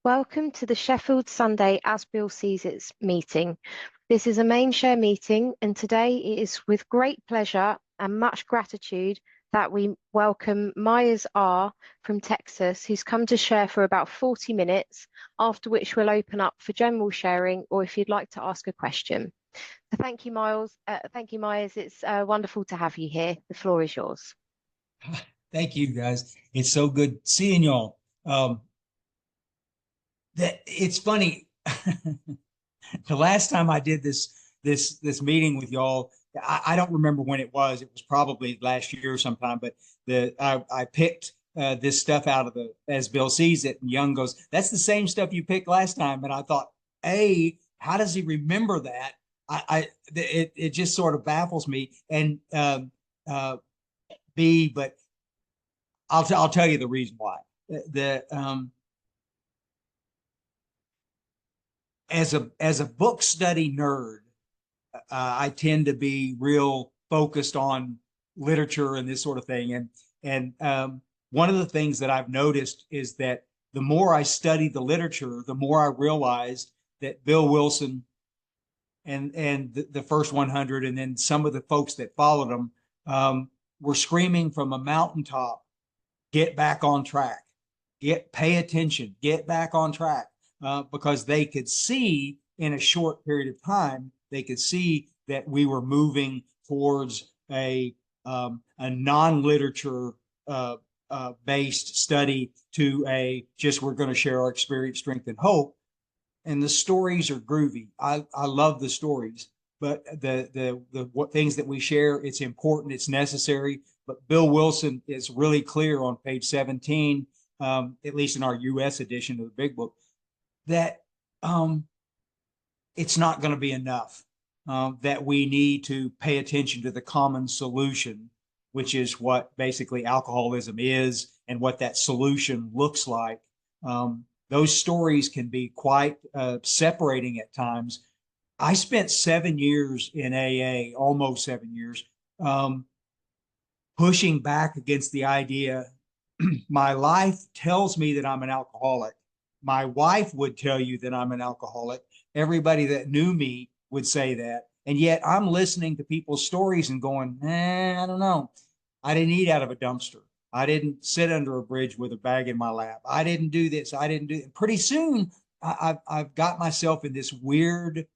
Welcome to the Sheffield Sunday As Bill Sees It meeting. This is a main share meeting, and today it is with great pleasure and much gratitude that we welcome Myers R. from Texas, who's come to share for about 40 minutes, after which we'll open up for general sharing or if you'd like to ask a question. So thank you, Miles. Thank you, Myers. It's wonderful to have you here. The floor is yours. Thank you, guys. It's so good seeing y'all. That it's funny. The last time I did this meeting with y'all, I don't remember when it was. It was probably last year sometime. But I picked this stuff out of the As Bill Sees It, and Young goes, "That's the same stuff you picked last time." And I thought, A, how does he remember that? It just sort of baffles me. And B, but I'll tell you the reason why. The As a book study nerd, I tend to be real focused on literature and this sort of thing. And one of the things that I've noticed is that the more I study the literature, the more I realized that Bill Wilson and the first 100, and then some of the folks that followed him, were screaming from a mountaintop, "Get back on track, pay attention, get back on track," because they could see in a short period of time, they could see that we were moving towards a non-literature based study to a just we're going to share our experience, strength, and hope. And the stories are groovy. I love the stories, but the what things that we share, it's important, it's necessary. But Bill Wilson is really clear on page 17, at least in our U.S. edition of the Big Book, that it's not going to be enough. That we need to pay attention to the common solution, which is what basically alcoholism is and what that solution looks like. Those stories can be quite separating at times. I spent 7 years in AA, almost 7 years, pushing back against the idea. My life tells me that I'm an alcoholic. My wife would tell you that I'm an alcoholic. Everybody that knew me would say that. And yet I'm listening to people's stories and going, I don't know. I didn't eat out of a dumpster. I didn't sit under a bridge with a bag in my lap. I didn't do this. I didn't do it. Pretty soon, I've got myself in this weird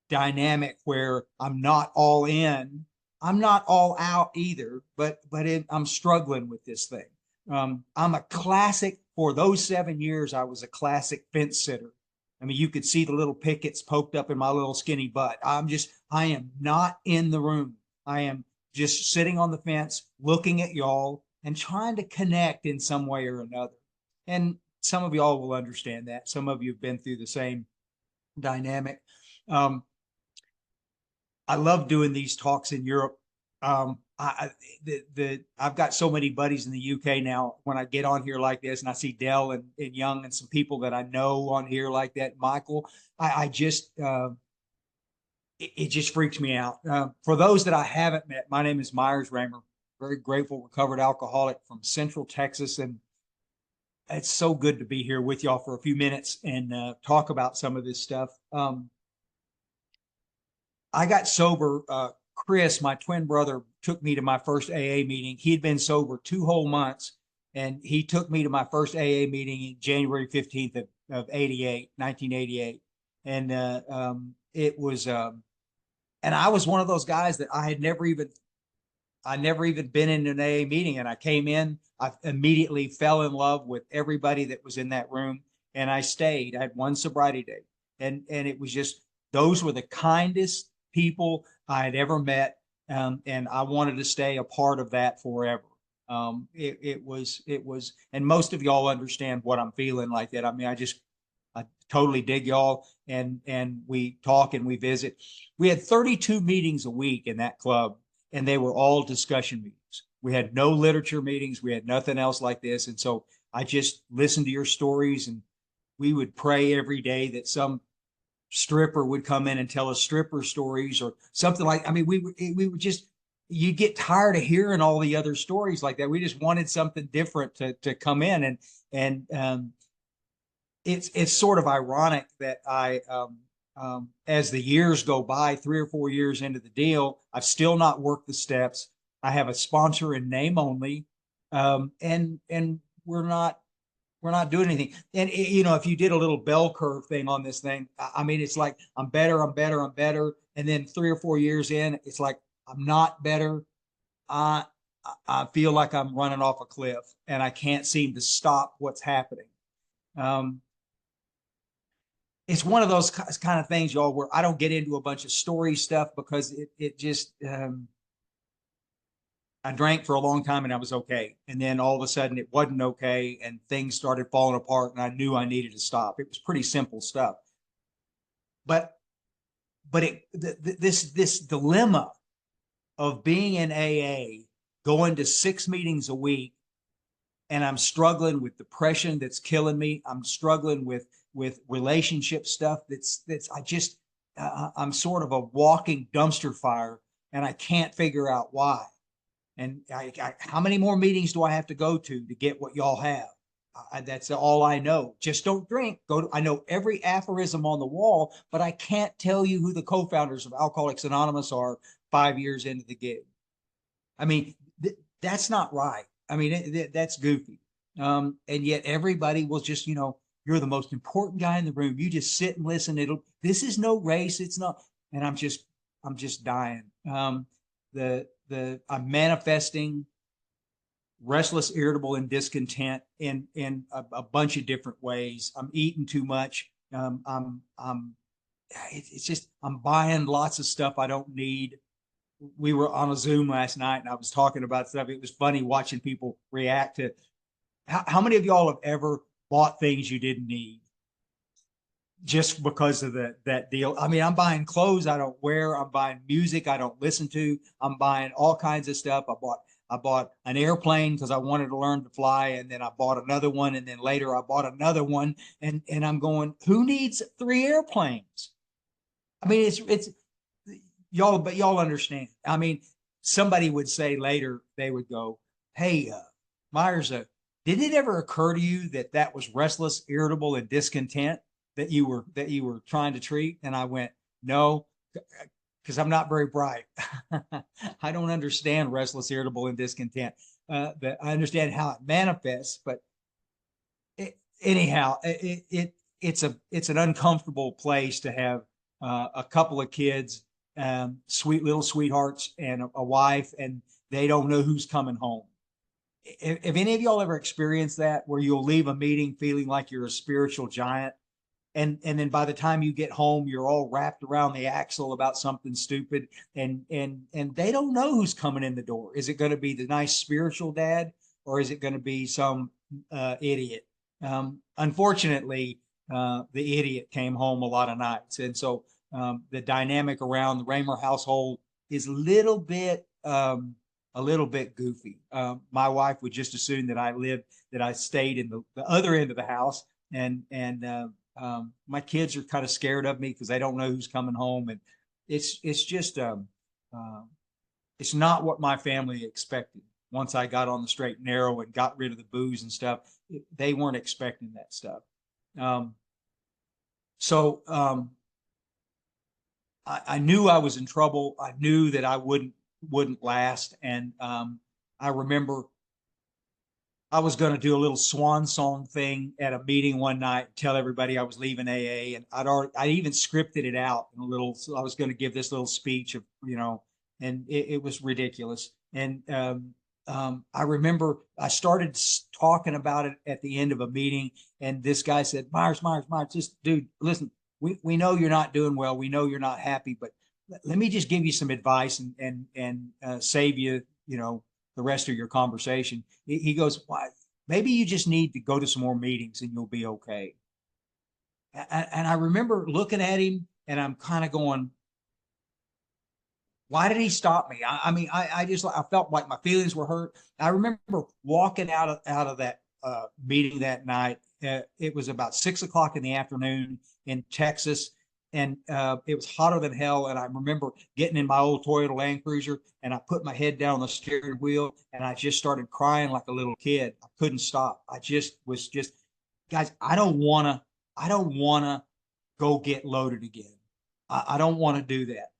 dynamic where I'm not all in. I'm not all out either, but I'm struggling with this thing. I'm a classic. For those 7 years, I was a classic fence sitter. I mean, you could see the little pickets poked up in my little skinny butt. I am not in the room. I am just sitting on the fence, looking at y'all and trying to connect in some way or another. And some of y'all will understand that. Some of you have been through the same dynamic. Um, I love doing these talks in Europe. I've got so many buddies in the UK now. When I get on here like this, and I see Dell and Young and some people that I know on here like that, Michael, I just it just freaks me out. For those that I haven't met, my name is Myers Raymer. Very grateful, recovered alcoholic from Central Texas, and it's so good to be here with y'all for a few minutes and talk about some of this stuff. I got sober. Chris, my twin brother, took me to my first AA meeting. He'd been sober 2 whole months, and he took me to my first AA meeting in January 15th of 1988. And it was, and I was one of those guys that I never even been in an AA meeting. And I came in, I immediately fell in love with everybody that was in that room. And I stayed. I had one sobriety day. And it was just, those were the kindest people I had ever met. And I wanted to stay a part of that forever. It was, and most of y'all understand what I'm feeling like that. I mean, I totally dig y'all, and we talk and we visit. We had 32 meetings a week in that club, and they were all discussion meetings. We had no literature meetings. We had nothing else like this. And so I just listened to your stories, and we would pray every day that some stripper would come in and tell us stripper stories or something like. I mean, we would just, you get tired of hearing all the other stories like that. We just wanted something different to come in, and it's sort of ironic that as the years go by, 3 or 4 years into the deal, I've still not worked the steps. I have a sponsor in name only, and we're not doing anything. And you know, if you did a little bell curve thing on this thing, I mean, it's like I'm better, I'm better, I'm better, and then 3 or 4 years in, it's like I'm not better. I I feel like I'm running off a cliff, and I can't seem to stop what's happening. Um, it's one of those kind of things, y'all, where I don't get into a bunch of story stuff because it just I drank for a long time and I was okay. And then all of a sudden it wasn't okay and things started falling apart and I knew I needed to stop. It was pretty simple stuff. But this dilemma of being in AA, going to 6 meetings a week, and I'm struggling with depression that's killing me. I'm struggling with relationship stuff that's I just I'm sort of a walking dumpster fire and I can't figure out why. And how many more meetings do I have to go to get what y'all have? That's all I know. Just don't drink. I know every aphorism on the wall, but I can't tell you who the co-founders of Alcoholics Anonymous are 5 years into the gig. I mean, that's not right. I mean, that's goofy. And yet everybody will just, you know, you're the most important guy in the room. You just sit and listen. This is no race. It's not. And I'm just dying. I'm manifesting restless, irritable, and discontent in a bunch of different ways. I'm eating too much. It's just I'm buying lots of stuff I don't need. We were on a Zoom last night and I was talking about stuff. It was funny watching people react to how many of y'all have ever bought things you didn't need just because of that deal. I mean, I'm buying clothes I don't wear. I'm buying music I don't listen to. I'm buying all kinds of stuff. I bought an airplane because I wanted to learn to fly, and then I bought another one, and then later I bought another one, and I'm going, who needs 3 airplanes? I mean, it's y'all, but y'all understand. I mean, somebody would say later, they would go, hey, Myers, did it ever occur to you that that was restless, irritable, and discontent that you were trying to treat? And I went, no, because I'm not very bright. I don't understand restless, irritable, and discontent. But I understand how it manifests. But anyhow, it's an uncomfortable place to have a couple of kids, sweet little sweethearts, and a wife, and they don't know who's coming home. If any of y'all ever experienced that, where you'll leave a meeting feeling like you're a spiritual giant, and then by the time you get home, you're all wrapped around the axle about something stupid, and they don't know who's coming in the door. Is it going to be the nice spiritual dad, or is it going to be some idiot? Unfortunately, the idiot came home a lot of nights, and so the dynamic around the Raymer household is a little bit goofy. My wife would just assume that I stayed in the other end of the house, and my kids are kind of scared of me because they don't know who's coming home, and it's just it's not what my family expected. Once I got on the straight and narrow and got rid of the booze and stuff, they weren't expecting that stuff. So I knew I was in trouble. I knew that I wouldn't last, and I remember I was going to do a little swan song thing at a meeting one night, tell everybody I was leaving AA, and I even scripted it out in a little. So I was going to give this little speech of, you know, and it was ridiculous. And I remember I started talking about it at the end of a meeting, and this guy said, Myers, just dude, listen, we know you're not doing well, we know you're not happy, but let me just give you some advice and save you, you know, the rest of your conversation. He goes, why? Maybe you just need to go to some more meetings and you'll be okay. And I remember looking at him and I'm kind of going, why did he stop me? I mean, I felt like my feelings were hurt. I remember walking out of that meeting that night. It was about 6 o'clock in the afternoon in Texas, and it was hotter than hell. And I remember getting in my old Toyota Land Cruiser, and I put my head down on the steering wheel, and I just started crying like a little kid. I couldn't stop. I just was guys, I don't want to I don't want to go get loaded again. I don't want to do that.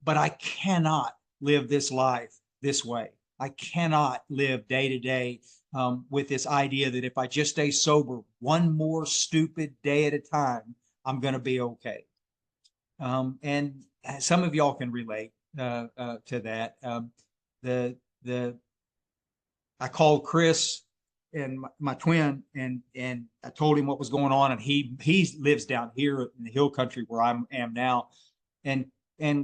But I cannot live this life this way. I cannot live day to day with this idea that if I just stay sober one more stupid day at a time, I'm going to be okay. And some of y'all can relate to that. The I called Chris and my twin, and I told him what was going on, and he lives down here in the hill country where I am now, and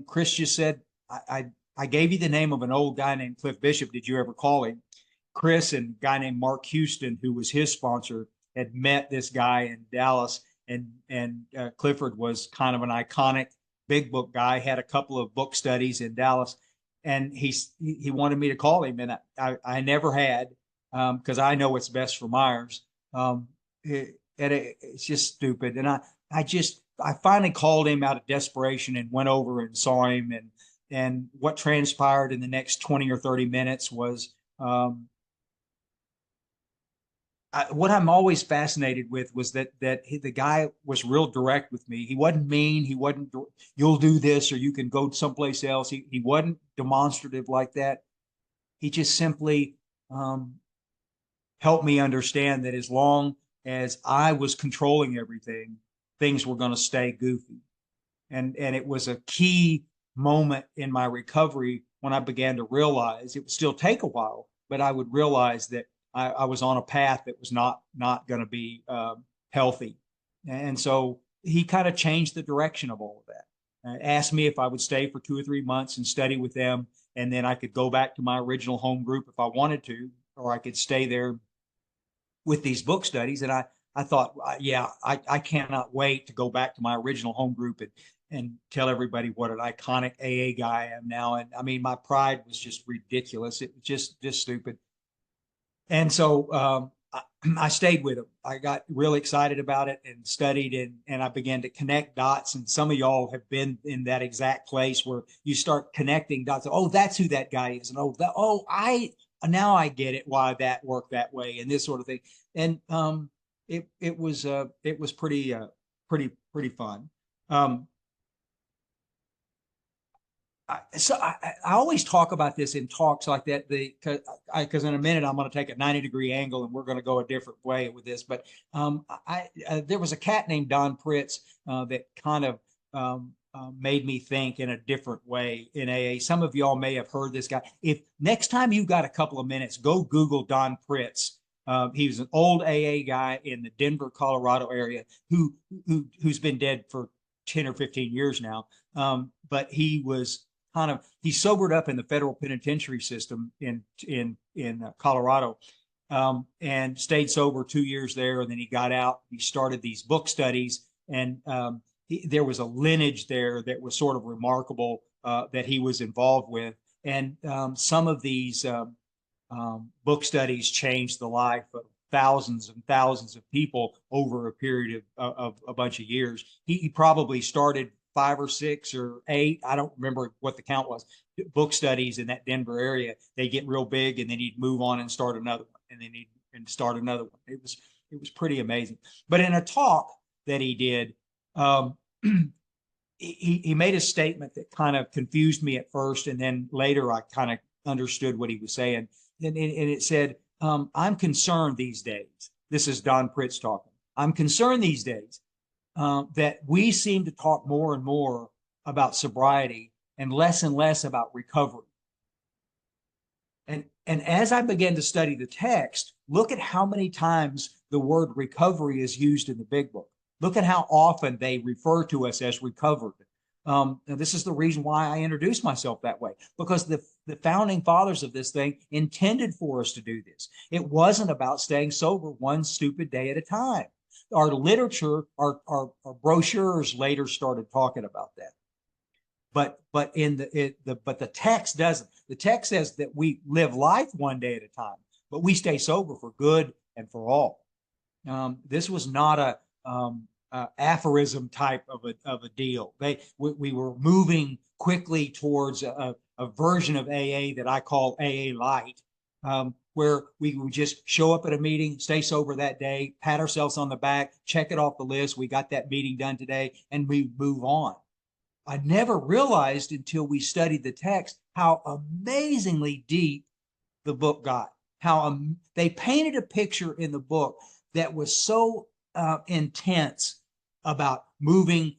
Chris just said, I gave you the name of an old guy named Cliff Bishop. Did you ever call him? Chris and a guy named Mark Houston, who was his sponsor, had met this guy in Dallas, and Clifford was kind of an iconic big book guy, had a couple of book studies in Dallas, and he wanted me to call him, and I never had, because I know what's best for Myers. It's just stupid, and I finally called him out of desperation and went over and saw him, and what transpired in the next 20 or 30 minutes was what I'm always fascinated with was that the guy was real direct with me. He wasn't mean. He wasn't, you'll do this or you can go someplace else. He wasn't demonstrative like that. He just simply helped me understand that as long as I was controlling everything, things were going to stay goofy. And it was a key moment in my recovery when I began to realize it would still take a while, but I would realize that I was on a path that was not going to be healthy. And so he kind of changed the direction of all of that. Asked me if I would stay for 2 or 3 months and study with them, and then I could go back to my original home group if I wanted to, or I could stay there with these book studies. And I thought, yeah, I cannot wait to go back to my original home group and tell everybody what an iconic AA guy I am now. And I mean, my pride was just ridiculous. It was just stupid. And so I stayed with him. I got really excited about it and studied, and I began to connect dots. And some of y'all have been in that exact place where you start connecting dots. Oh, that's who that guy is. And now I get it, why that worked that way and this sort of thing. And it was pretty fun. I always talk about this in talks like that, because in a minute I'm going to take a 90-degree angle and we're going to go a different way with this. But there was a cat named Don Pritz that kind of made me think in a different way in AA. Some of y'all may have heard this guy. If next time you got a couple of minutes, go Google Don Pritz. He was an old AA guy in the Denver, Colorado area who's been dead for 10 or 15 years now. But he sobered up in the federal penitentiary system in Colorado, and stayed sober 2 years there. And then he got out. He started these book studies, and there was a lineage there that was sort of remarkable that he was involved with. And some of these book studies changed the life of thousands and thousands of people over a period of a bunch of years. He probably started 5 or 6 or 8, I don't remember what the count was, book studies in that Denver area. They get real big, and then he'd move on and start another one, and then he'd start another one. It was pretty amazing. But in a talk that he did, he made a statement that kind of confused me at first, and then later I kind of understood what he was saying. And it said, I'm concerned these days. This is Don Pritz talking. I'm concerned these days that we seem to talk more and more about sobriety and less about recovery. And as I began to study the text, look at how many times the word recovery is used in the big book. Look at how often they refer to us as recovered. And this is the reason why I introduced myself that way, because the founding fathers of this thing intended for us to do this. It wasn't about staying sober one stupid day at a time. Our literature, our brochures later started talking about that. But the text doesn't. The text says that we live life one day at a time, but we stay sober for good and for all. This was not a aphorism type of a deal. We were moving quickly towards a version of AA that I call AA Light, where we would just show up at a meeting, stay sober that day, pat ourselves on the back, check it off the list. We got that meeting done today, and we move on. I never realized until we studied the text how amazingly deep the book got. How they painted a picture in the book that was so intense about moving,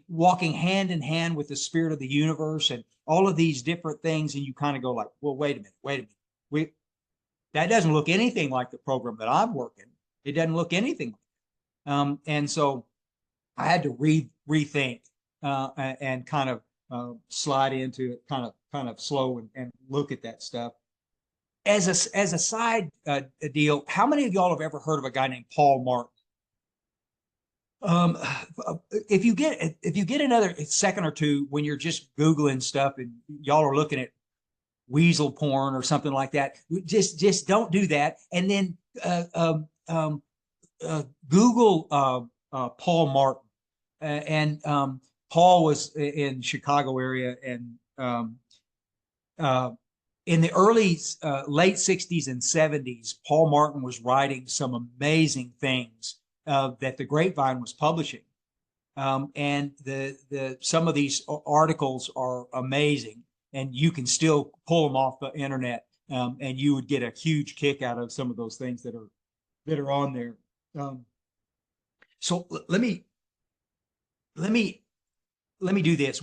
walking hand in hand with the spirit of the universe and all of these different things. And you kind of go like, well, wait a minute. That doesn't look anything like the program that I'm working. It doesn't look anything. And so I had to rethink and kind of slide into it kind of slow and look at that stuff. As a side deal, how many of y'all have ever heard of a guy named Paul Martin? If you get another second or two when you're just Googling stuff and y'all are looking at weasel porn or something like that, just don't do that. And then Google Paul Martin. And Paul was in Chicago area, and in the early late 60s and 70s, Paul Martin was writing some amazing things that the Grapevine was publishing. And some of these articles are amazing, and you can still pull them off the internet, and you would get a huge kick out of some of those things that are on there. So let me do this.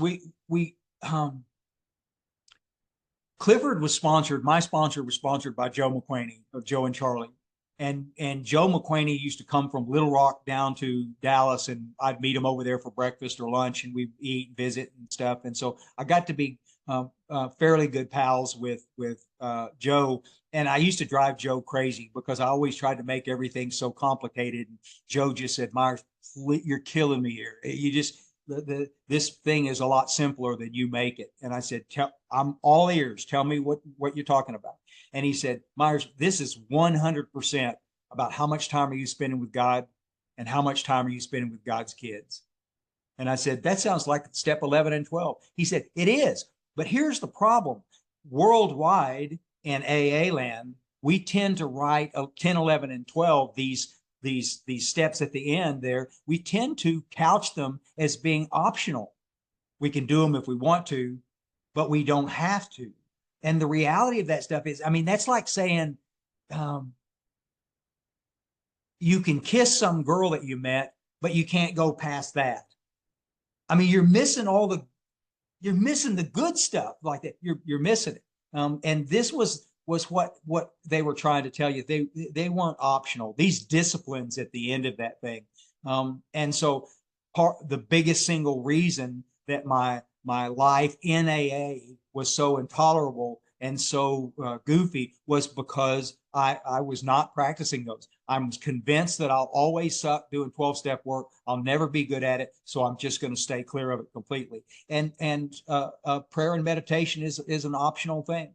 Clifford was sponsored. My sponsor was sponsored by Joe McQuaney of Joe and Charlie. And Joe McQuaney used to come from Little Rock down to Dallas, and I'd meet him over there for breakfast or lunch, and we'd eat and visit and stuff. And so I got to be fairly good pals with Joe. And I used to drive Joe crazy because I always tried to make everything so complicated. And Joe just said, Myers, you're killing me here. You just, this thing is a lot simpler than you make it. And I said, I'm all ears. Tell me what you're talking about. And he said, Myers, this is 100% about how much time are you spending with God and how much time are you spending with God's kids. And I said, that sounds like step 11 and 12. He said, it is. But here's the problem. Worldwide in AA land, we tend to write 10, 11, and 12, these steps at the end there. We tend to couch them as being optional. We can do them if we want to, but we don't have to. And the reality of that stuff is, that's like saying you can kiss some girl that you met, but you can't go past that. You're missing you're missing the good stuff like that. You're missing it. And this was what they were trying to tell you. They weren't optional. These disciplines at the end of that thing. And so the biggest single reason that my life in AA was so intolerable and so goofy was because I was not practicing those. I was convinced that I'll always suck doing 12-step work. I'll never be good at it. So I'm just going to stay clear of it completely. And prayer and meditation is an optional thing.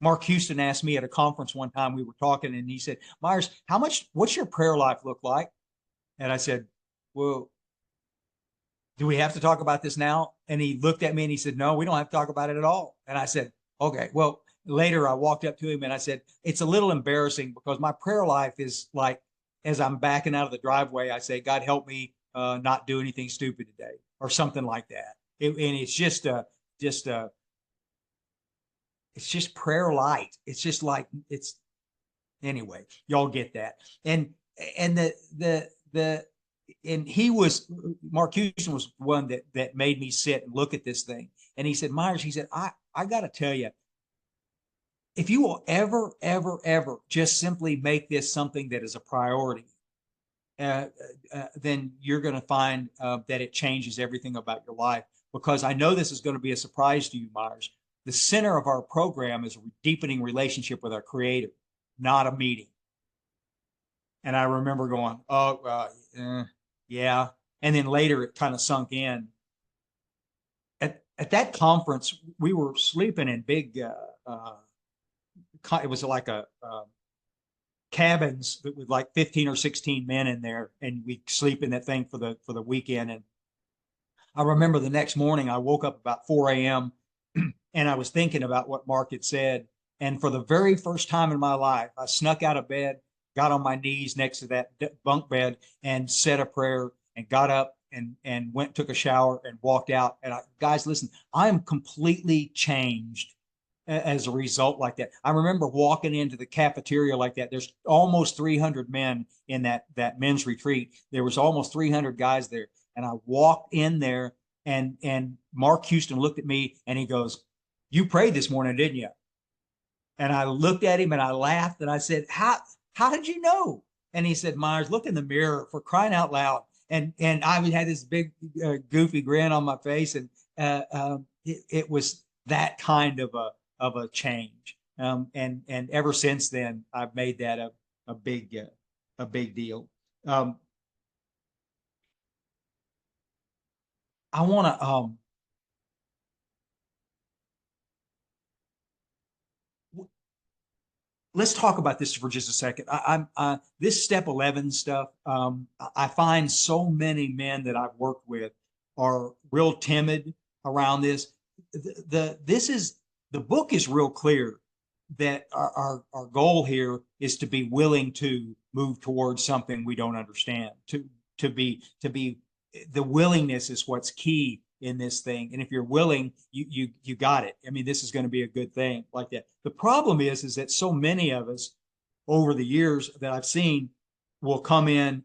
Mark Houston asked me at a conference one time, we were talking, and he said, Myers, what's your prayer life look like? And I said, well, do we have to talk about this now? And he looked at me and he said, no, we don't have to talk about it at all. And I said, okay. Well, later I walked up to him and I said, it's a little embarrassing because my prayer life is like, as I'm backing out of the driveway, I say, God, help me not do anything stupid today or something like that. And it's just it's just prayer light. It's just like, anyway, y'all get that. And Mark Houston was one that made me sit and look at this thing. And he said, Myers, he said, I got to tell you, if you will ever just simply make this something that is a priority, then you're going to find that it changes everything about your life. Because I know this is going to be a surprise to you, Myers. The center of our program is a deepening relationship with our Creator, not a meeting. And I remember going, yeah. And then later it kind of sunk in. At that conference, we were sleeping in big, it was like a cabins with like 15 or 16 men in there, and we sleep in that thing for the weekend. And I remember the next morning I woke up about 4 a.m. and I was thinking about what Mark had said, And for the very first time in my life, I snuck out of bed, got on my knees next to that bunk bed and said a prayer and got up and went, took a shower and walked out. And guys, listen, I am completely changed as a result like that. I remember walking into the cafeteria like that. There's almost 300 men in that men's retreat. There was almost 300 guys there. And I walked in there and Mark Houston looked at me and he goes, "You prayed this morning, didn't you?" And I looked at him and I laughed and I said, how did you know? And he said, "Myers, look in the mirror, for crying out loud." And I had this big goofy grin on my face, and it was that kind of a change. And ever since then, I've made that a big deal. I want to let's talk about this for just a second. I'm this step 11 stuff. I find so many men that I've worked with are real timid around this. The book is real clear that our goal here is to be willing to move towards something we don't understand. To be the willingness is what's key in this thing. And if you're willing, you got it. I mean, this is going to be a good thing like that. The problem is that so many of us over the years that I've seen will come in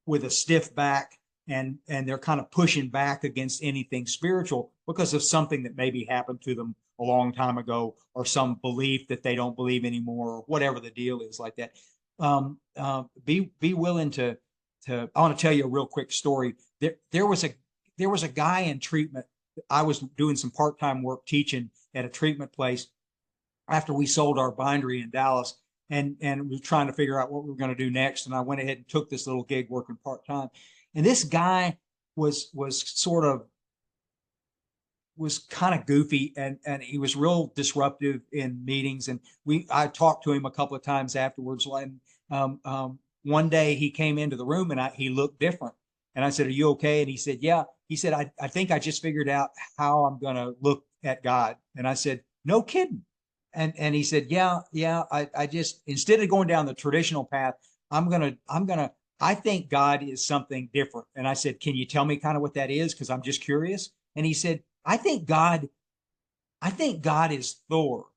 with a stiff back and they're kind of pushing back against anything spiritual because of something that maybe happened to them a long time ago, or some belief that they don't believe anymore, or whatever the deal is like that. Be willing to I want to tell you a real quick story. There was a guy in treatment. I was doing some part-time work teaching at a treatment place after we sold our bindery in Dallas, and we were trying to figure out what we were going to do next. And I went ahead and took this little gig working part-time. And this guy was kind of goofy, and he was real disruptive in meetings. And I talked to him a couple of times afterwards. And one day he came into the room and he looked different. And I said, "Are you okay?" And he said, "Yeah." He said, I think I just figured out how I'm going to look at God. And I said, "No kidding." And he said, yeah. I just, instead of going down the traditional path, I think God is something different. And I said, "Can you tell me kind of what that is? Because I'm just curious." And he said, I think God is Thor."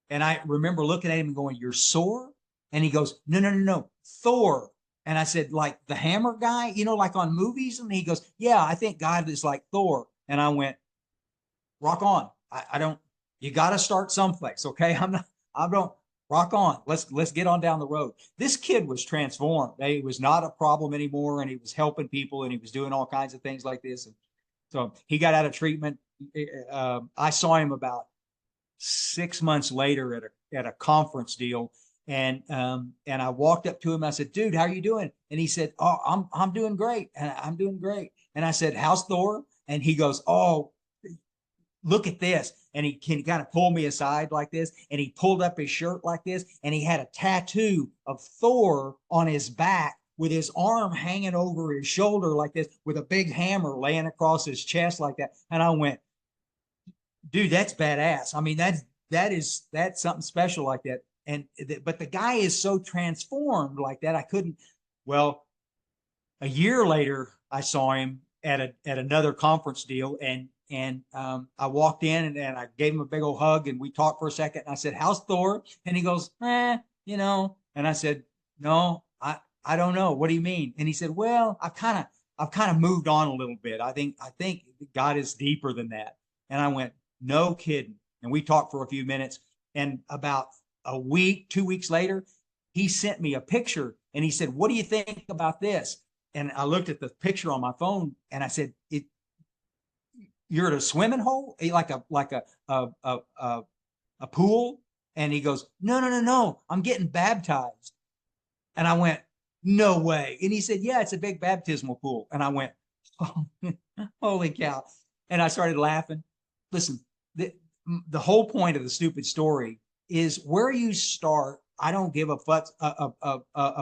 And I remember looking at him and going, "You're sore?" And he goes, No, Thor." And I said, "Like the hammer guy, like on movies?" And he goes, "Yeah, I think God is like Thor." And I went, rock on. I don't, you got to start someplace. Okay. I don't, rock on. Let's get on down the road. This kid was transformed. He was not a problem anymore. And he was helping people and he was doing all kinds of things like this. And so he got out of treatment. I saw him about 6 months later at a conference deal. And I walked up to him. I said, "Dude, how are you doing?" And he said, "Oh, I'm doing great. And I'm doing great." And I said, "How's Thor?" And he goes, "Oh, look at this." And he kind of pulled me aside like this. And he pulled up his shirt like this. And he had a tattoo of Thor on his back with his arm hanging over his shoulder like this, with a big hammer laying across his chest like that. And I went, "Dude, that's badass." I mean, that's something special like that. But the guy is so transformed like that. I couldn't. Well, a year later, I saw him at another conference deal, and I walked in and I gave him a big old hug and we talked for a second. And I said, "How's Thor?" And he goes, And I said, "No, I don't know. What do you mean?" And he said, "Well, I've kind of moved on a little bit. I think God is deeper than that." And I went, "No kidding." And we talked for a few minutes. And about a week, 2 weeks later, he sent me a picture and he said, "What do you think about this?" And I looked at the picture on my phone and I said, "You're at a swimming hole, like a pool?" And he goes, No, I'm getting baptized." And I went, "No way." And he said, "Yeah, it's a big baptismal pool." And I went, "Oh, holy cow." And I started laughing. Listen, the whole point of the stupid story is where you start. I don't give a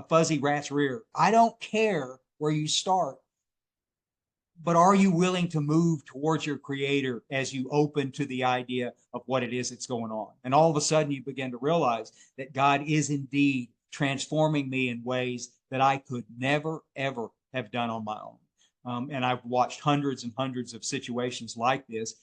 fuzzy rat's rear. I don't care where you start. but are you willing to move towards your creator as you open to the idea of what it is that's going on? And all of a sudden you begin to realize that God is indeed transforming me in ways that I could never, ever have done on my own. And I've watched hundreds and hundreds of situations like this.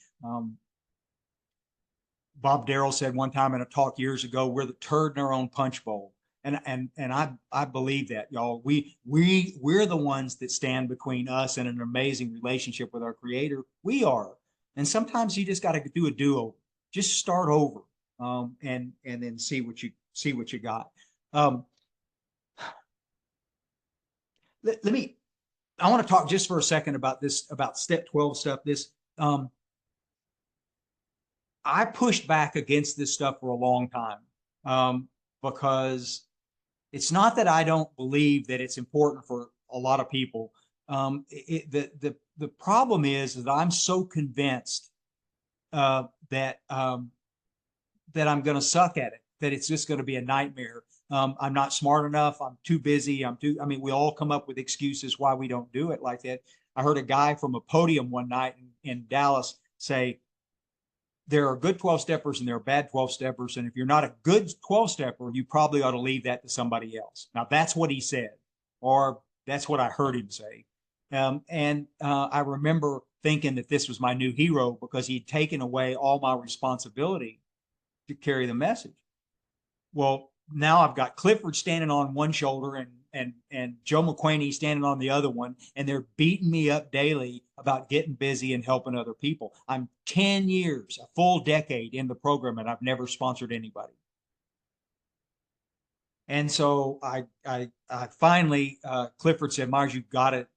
Bob Darrell said one time in a talk years ago, we're the turd in our own punch bowl. And I believe that, y'all. We're the ones that stand between us and an amazing relationship with our creator. We are. And sometimes you just got to do a do-over. Just start over. And then see what you got. I want to talk just for a second about this, about step 12 stuff. I pushed back against this stuff for a long time, because it's not that I don't believe that it's important for a lot of people. The problem is that I'm so convinced that I'm going to suck at it, that it's just going to be a nightmare. I'm not smart enough. I'm too busy. We all come up with excuses why we don't do it like that. I heard a guy from a podium one night in Dallas say, there are good 12-steppers and there are bad 12-steppers. And if you're not a good 12-stepper, you probably ought to leave that to somebody else. Now, that's what he said, or that's what I heard him say. I remember thinking that this was my new hero because he'd taken away all my responsibility to carry the message. Well, now I've got Clifford standing on one shoulder and Joe McQuaney standing on the other one, and they're beating me up daily about getting busy and helping other people. I'm 10 years, a full decade in the program, and I've never sponsored anybody. And so I finally, Clifford said, Myers, you got to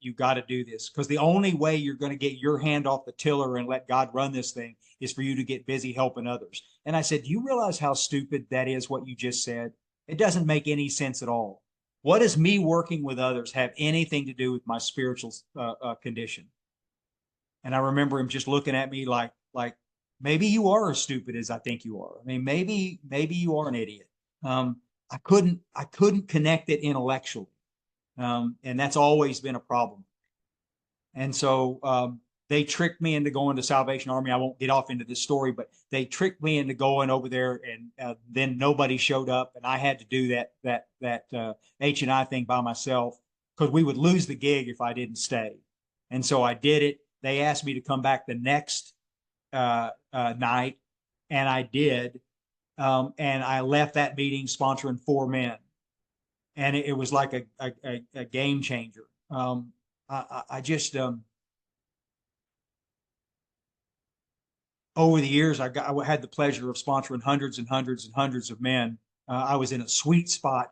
do this, because the only way you're going to get your hand off the tiller and let God run this thing is for you to get busy helping others. And I said, do you realize how stupid that is, what you just said? It doesn't make any sense at all. What does me working with others have anything to do with my spiritual condition? And I remember him just looking at me like maybe you are as stupid as I think you are. I mean, maybe you are an idiot. I couldn't connect it intellectually. And that's always been a problem. And so they tricked me into going to Salvation Army. I won't get off into this story, but they tricked me into going over there, and then nobody showed up, and I had to do that H&I thing by myself, because we would lose the gig if I didn't stay. And so I did it. They asked me to come back the next night, and I did. And I left that meeting sponsoring 4 men, and it was like a game changer. I just over the years, I had the pleasure of sponsoring hundreds and hundreds and hundreds of men. I was in a sweet spot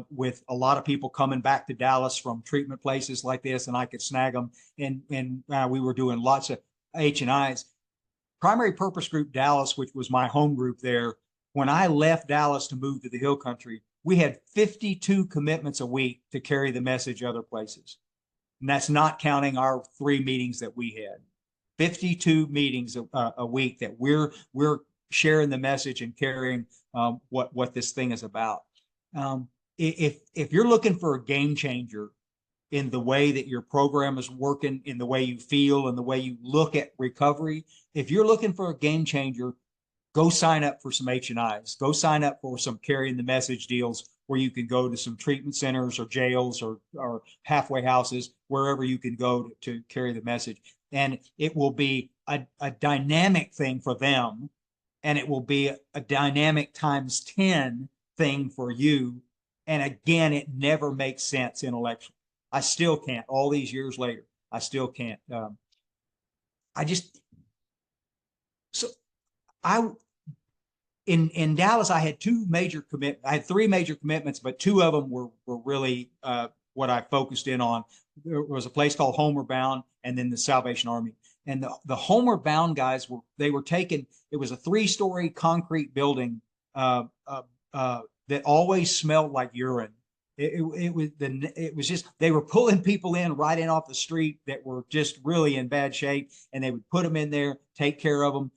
with a lot of people coming back to Dallas from treatment places like this, and I could snag them. And we were doing lots of H&Is. Primary Purpose Group Dallas, which was my home group there, when I left Dallas to move to the Hill Country, we had 52 commitments a week to carry the message other places. And that's not counting our 3 meetings that we had. 52 meetings a week that we're sharing the message and carrying what this thing is about. If you're looking for a game changer in the way that your program is working, in the way you feel, and the way you look at recovery, if you're looking for a game changer, go sign up for some H&Is. Go sign up for some carrying the message deals where you can go to some treatment centers or jails or halfway houses, wherever you can go to carry the message. And it will be a dynamic thing for them. And it will be a dynamic times 10 thing for you. And again, it never makes sense intellectually. I still can't. All these years later, I still can't. In Dallas, I had 2 major commitments. I had 3 major commitments, but 2 of them were really what I focused in on. There was a place called Homeward Bound, and then the Salvation Army. And the Homeward Bound guys were taking. It was a 3-story concrete building that always smelled like urine. It was just, they were pulling people right in off the street that were just really in bad shape, and they would put them in there, take care of them,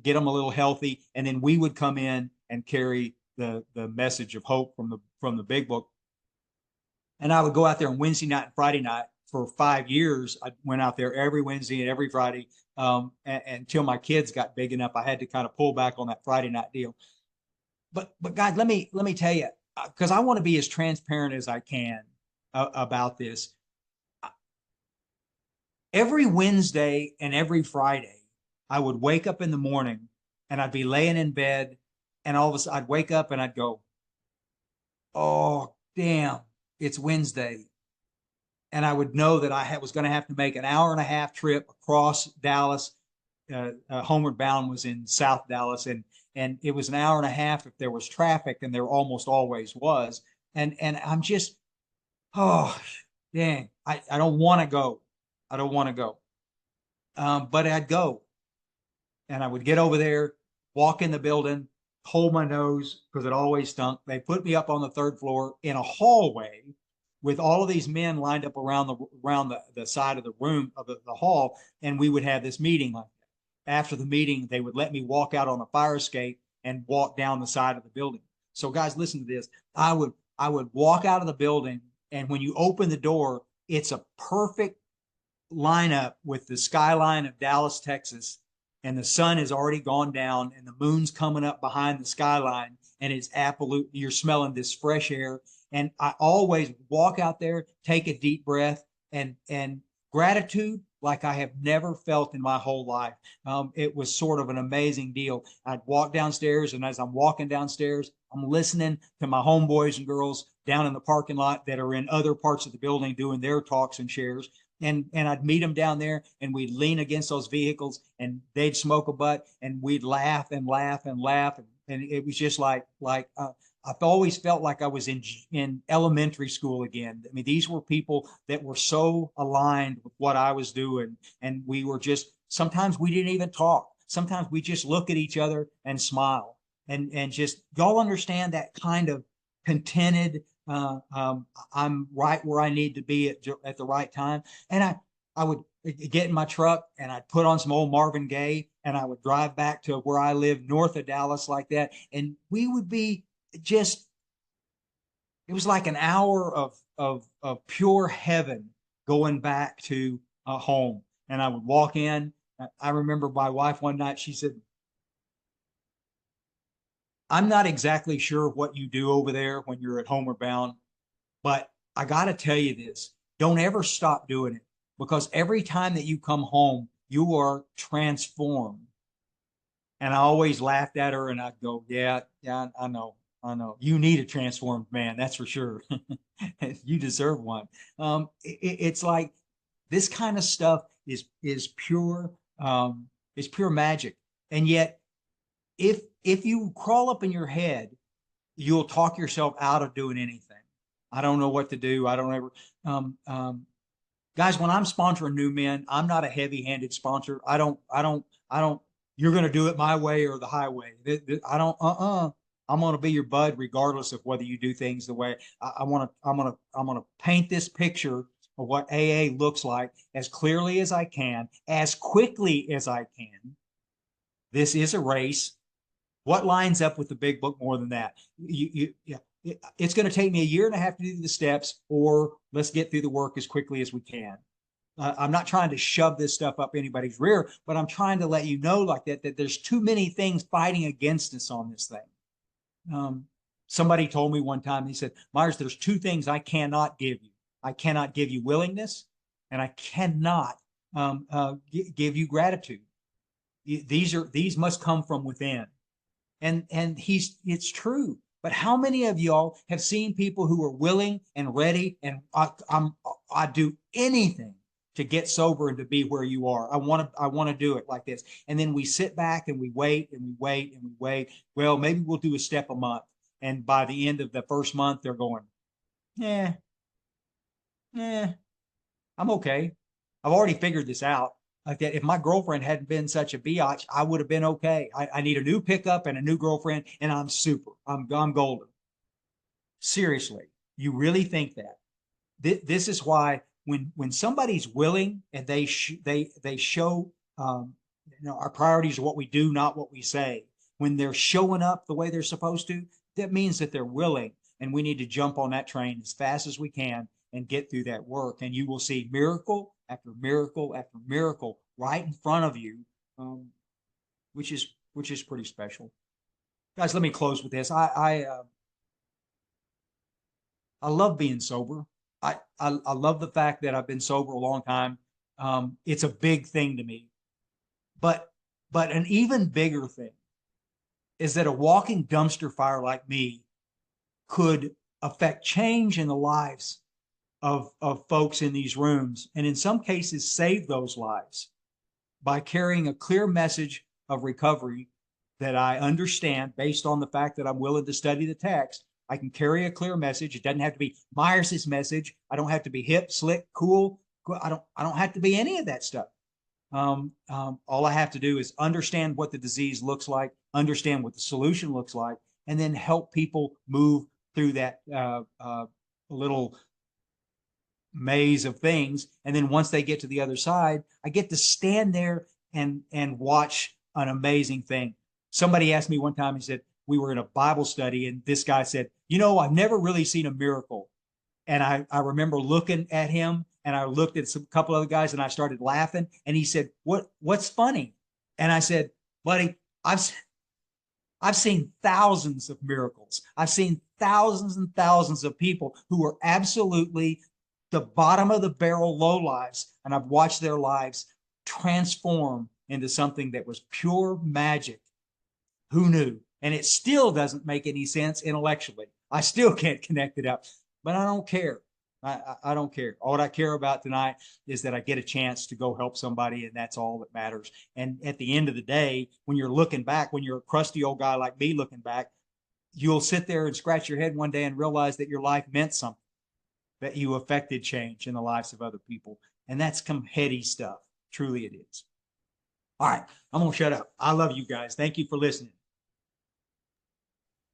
get them a little healthy, and then we would come in and carry the message of hope from the big book. And I would go out there on Wednesday night and Friday night for 5 years, I went out there every Wednesday and every Friday, until my kids got big enough. I had to kind of pull back on that Friday night deal. But God, let me tell you, because I want to be as transparent as I can about this. Every Wednesday and every Friday, I would wake up in the morning and I'd be laying in bed, and all of a sudden I'd wake up and I'd go, "Oh, damn, it's Wednesday." And I would know that I was going to have to make an hour and a half trip across Dallas. Homeward Bound was in South Dallas, and it was an hour and a half if there was traffic, and there almost always was. And I'm just, oh, dang, I don't want to go. I don't want to go. But I'd go, and I would get over there, walk in the building, hold my nose because it always stunk. They put me up on the third floor in a hallway with all of these men lined up around the side of the room of the hall, and we would have this meeting. Like that. After the meeting, they would let me walk out on a fire escape and walk down the side of the building. So guys, listen to this. I would walk out of the building, and when you open the door, it's a perfect lineup with the skyline of Dallas, Texas, and the sun has already gone down and the moon's coming up behind the skyline, and it's absolute, you're smelling this fresh air. And I always walk out there, take a deep breath, and gratitude like I have never felt in my whole life. It was sort of an amazing deal. I'd walk downstairs, and as I'm walking downstairs, I'm listening to my homeboys and girls down in the parking lot that are in other parts of the building doing their talks and shares. And I'd meet them down there, and we'd lean against those vehicles, and they'd smoke a butt, and we'd laugh and laugh and laugh. And it was just like I've always felt like I was in elementary school again. I mean, these were people that were so aligned with what I was doing, and we were just, sometimes we didn't even talk. Sometimes we just look at each other and smile, and just, y'all understand that kind of contented, I'm right where I need to be at the right time. And I would get in my truck, and I'd put on some old Marvin Gaye, and I would drive back to where I live north of Dallas like that. And we would be just, it was like an hour of pure heaven going back to home. And I would walk in. I remember my wife one night, she said, "I'm not exactly sure what you do over there when you're at Homeward Bound, but I got to tell you this, don't ever stop doing it, because every time that you come home, you are transformed." And I always laughed at her, and I'd go, yeah, I know. You need a transformed man, that's for sure. You deserve one. It's like this kind of stuff is pure, is pure magic. And yet, if you crawl up in your head, you'll talk yourself out of doing anything. I don't know what to do. I don't ever. Guys, when I'm sponsoring new men, I'm not a heavy-handed sponsor. I don't. You're going to do it my way or the highway. I don't. I'm going to be your bud regardless of whether you do things the way I'm going to paint this picture of what AA looks like as clearly as I can, as quickly as I can. This is a race. What lines up with the big book more than that? It's going to take me a year and a half to do the steps, or let's get through the work as quickly as we can. I'm not trying to shove this stuff up anybody's rear, but I'm trying to let you know like that there's too many things fighting against us on this thing. Somebody told me one time, he said, "Myers, there's two things I cannot give you. I cannot give you willingness, and I cannot give you gratitude. These must come from within." And it's true. But how many of y'all have seen people who are willing and ready, and I do anything to get sober and to be where you are. I want to do it like this. And then we sit back and we wait and we wait and we wait. Well, maybe we'll do a step a month. And by the end of the first month, they're going, I'm okay. I've already figured this out. Like that, if my girlfriend hadn't been such a biatch, I would have been okay. I need a new pickup and a new girlfriend, and I'm super. I'm golden. Seriously, you really think that? This is why when somebody's willing and they show, our priorities are what we do, not what we say. When they're showing up the way they're supposed to, that means that they're willing, and we need to jump on that train as fast as we can and get through that work. And you will see miracle after miracle after miracle right in front of you, which is pretty special. Guys, let me close with this. I love being sober. I love the fact that I've been sober a long time. It's a big thing to me. But an even bigger thing is that a walking dumpster fire like me could affect change in the lives of folks in these rooms, and in some cases save those lives by carrying a clear message of recovery that I understand based on the fact that I'm willing to study the text. I can carry a clear message. It doesn't have to be Myers's message. I don't have to be hip, slick, cool. I don't have to be any of that stuff. All I have to do is understand what the disease looks like, understand what the solution looks like, and then help people move through that little maze of things. And then once they get to the other side, I get to stand there and watch an amazing thing. Somebody asked me one time, he said, we were in a Bible study, and this guy said, I've never really seen a miracle. And I remember looking at him, and I looked at some couple other guys, and I started laughing. And he said, what's funny? And I said, buddy, I've seen thousands of miracles. I've seen thousands and thousands of people who are absolutely the bottom of the barrel low lives, and I've watched their lives transform into something that was pure magic. Who knew? And it still doesn't make any sense intellectually. I still can't connect it up, but I don't care. I don't care. All I care about tonight is that I get a chance to go help somebody, and that's all that matters. And at the end of the day, when you're looking back, when you're a crusty old guy like me looking back, you'll sit there and scratch your head one day and realize that your life meant something, that you affected change in the lives of other people. And that's some heady stuff. Truly it is. All right, I'm going to shut up. I love you guys. Thank you for listening.